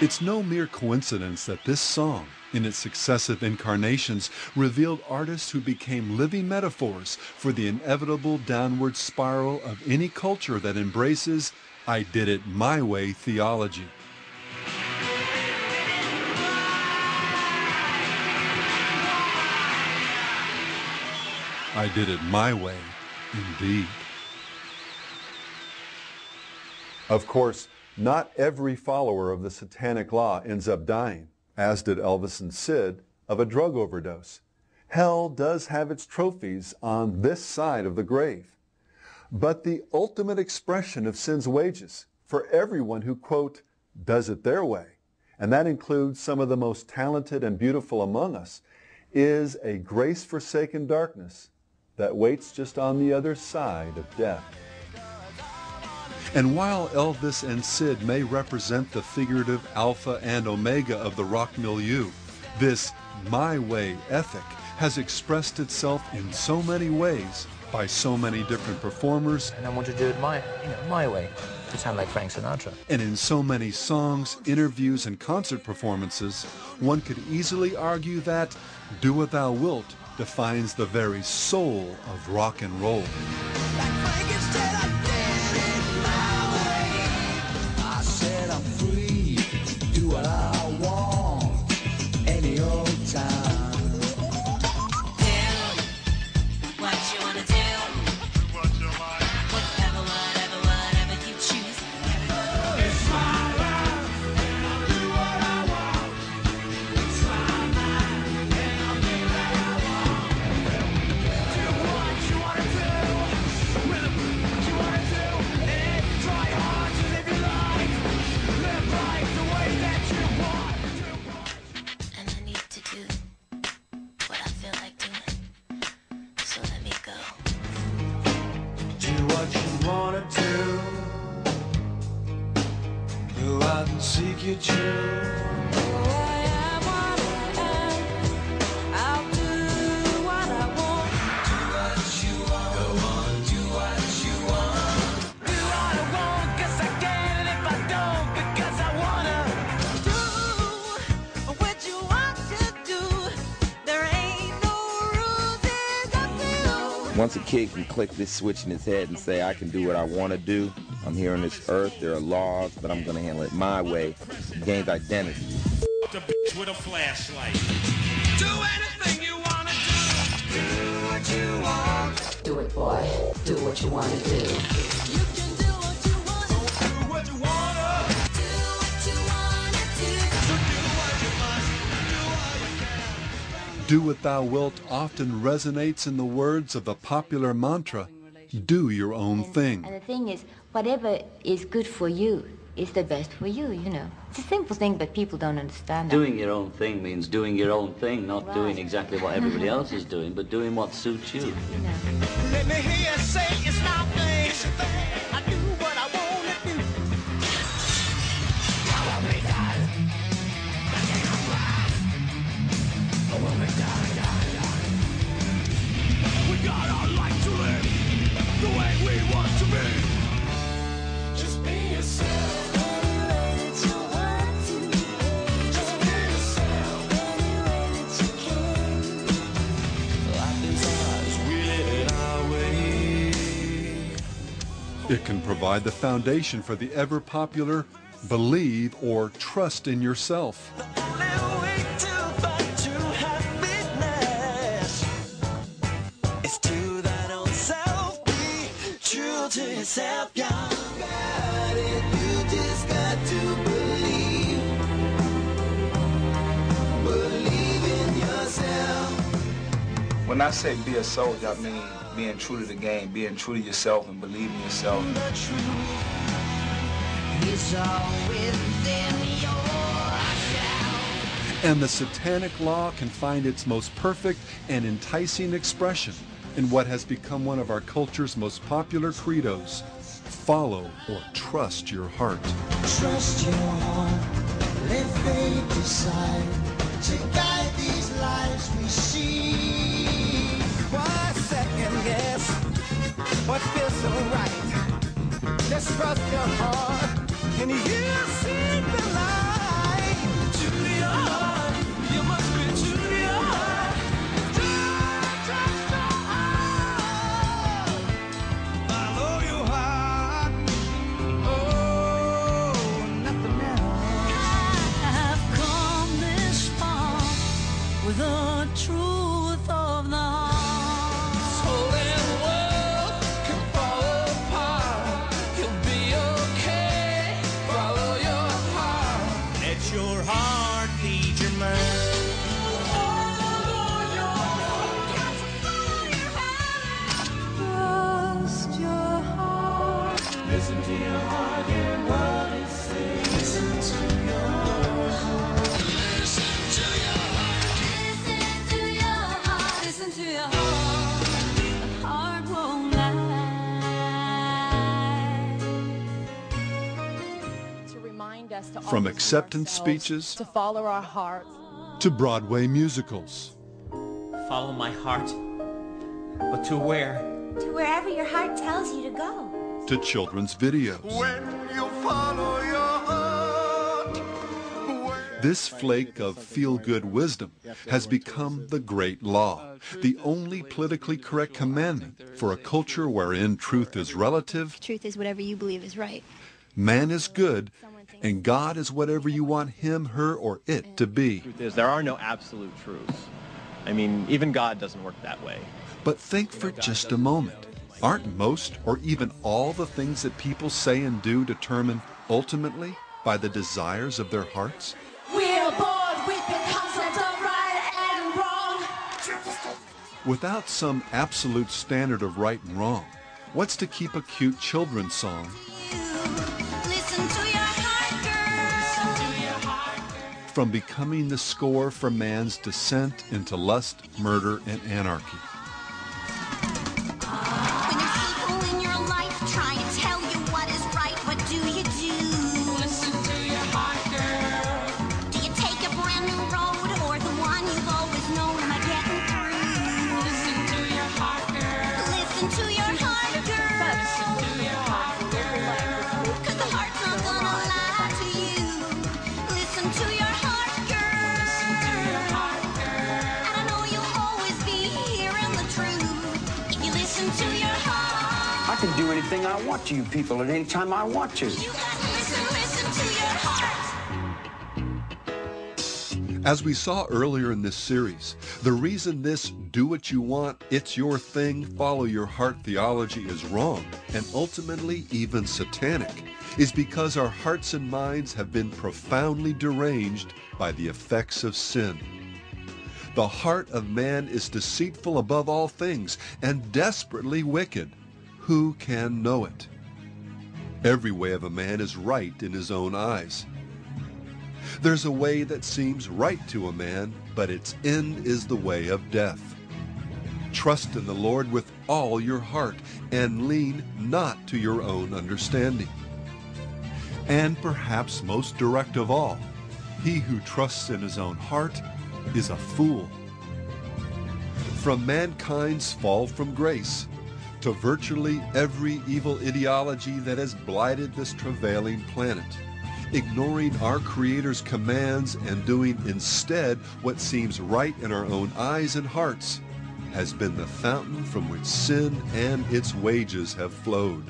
It's no mere coincidence that this song, in its successive incarnations, revealed artists who became living metaphors for the inevitable downward spiral of any culture that embraces "I did it my way" theology. I did it my way, indeed. Of course, not every follower of the satanic law ends up dying, as did Elvis and Sid, of a drug overdose. Hell does have its trophies on this side of the grave. But the ultimate expression of sin's wages for everyone who, quote, does it their way, and that includes some of the most talented and beautiful among us, is a grace-forsaken darkness that waits just on the other side of death. And while Elvis and Sid may represent the figurative alpha and omega of the rock milieu, this "my way" ethic has expressed itself in so many ways by so many different performers. And I want to do it my way, to sound like Frank Sinatra. And in so many songs, interviews, and concert performances, one could easily argue that "Do What Thou Wilt" defines the very soul of rock and roll. Seek your truth. I am what I am. I'll do what I want. Do what you want. Go on, do what you want. Do what I want, 'cause I can, and if I don't, because I wanna. Do what you want to do. There ain't no rules, it's up to you. Once a kid can click this switch in his head and say, I can do what I want to do, I'm here on this earth, there are laws, but I'm going to handle it my way. It gains identity. The bitch with a flashlight. Do anything you want to do. Do what you want. Do it, boy. Do what you want to do. You can do what you want. So do what you want to. Do what you want to do. So do what you must. Do what you can. Do What Thou Wilt often resonates in the words of the popular mantra, do your own thing. And the thing is, whatever is good for you is the best for you, you know. It's a simple thing, but people don't understand that. Doing your own thing means doing your own thing, not Right. doing exactly what everybody else is doing, but doing what suits you. You know. Let me hear you say it's my thing. It's your thing. I do what I want to do. I want me die. I want me die. We got our life to live the way we want to be. Just be yourself. It can provide the foundation for the ever-popular believe or trust in yourself. The only way to find true happiness is to thine own self. Be true to yourself, young. Got it, you just got to believe. Believe in yourself. When I say be a soldier, I mean being true to the game, being true to yourself and believing in yourself. The truth is all within yourself. And the satanic law can find its most perfect and enticing expression in what has become one of our culture's most popular credos: follow or trust your heart. Trust your heart, let fate decide to guide these lives we see. Why second guess what feels so right? Just trust your heart and you'll see the light. your heart, hear what it says. Listen to your heart. Listen to your heart. Listen to your heart. Listen to your heart. The heart won't lie. To remind us to From always acceptance ourselves, speeches to follow our hearts. to Broadway musicals, Follow my heart. But to where? To wherever your heart tells you to go. to children's videos. When you follow your heart. This flake of feel-good wisdom has become the great law, the only politically correct commandment for a culture wherein truth is relative, Truth is whatever you believe is right. man is good, and God is whatever you want him, her, or it to be. Truth is, there are no absolute truths. I mean, even God doesn't work that way. But think for just a moment. Aren't most or even all the things that people say and do determined ultimately by the desires of their hearts? We're bored with the concept of right and wrong. Without some absolute standard of right and wrong, what's to keep a cute children's song Listen to your heart, girl. Listen to your heart. from becoming the score for man's descent into lust, murder, and anarchy? When there's people in your life trying to tell you what is right, what do you do? Listen to your heart, girl. Do you take a brand new road or the one you've always known? Am I getting through? Listen to your heart, girl. Listen to your heart, girl. Listen to your heart, girl. 'Cause the heart's not gonna lie to you. Listen to your heart, girl. Listen to your heart, girl. And I know you'll always be hearing the truth if you listen to your heart. I can do anything I want to you people at any time I want to. You gotta listen to your heart. As we saw earlier in this series, the reason this do what you want, it's your thing, follow your heart theology is wrong, and ultimately even satanic, is because our hearts and minds have been profoundly deranged by the effects of sin. The heart of man is deceitful above all things and desperately wicked. Who can know it? Every way of a man is right in his own eyes. There's a way that seems right to a man, but its end is the way of death. Trust in the Lord with all your heart, and lean not to your own understanding. And perhaps most direct of all, he who trusts in his own heart is a fool. From mankind's fall from grace to virtually every evil ideology that has blighted this travailing planet, ignoring our Creator's commands and doing instead what seems right in our own eyes and hearts, has been the fountain from which sin and its wages have flowed.